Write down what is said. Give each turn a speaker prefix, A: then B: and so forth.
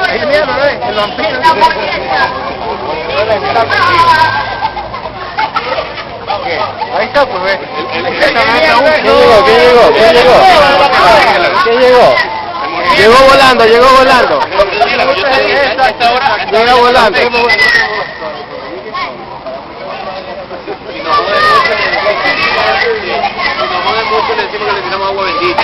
A: Ahí míralo, el vampiro. Ahí está, pues, ve.
B: ¿Quién llegó? Llegó volando. Llegó volando.
C: Si nos jode mucho, le decimos que le tiramos agua bendita.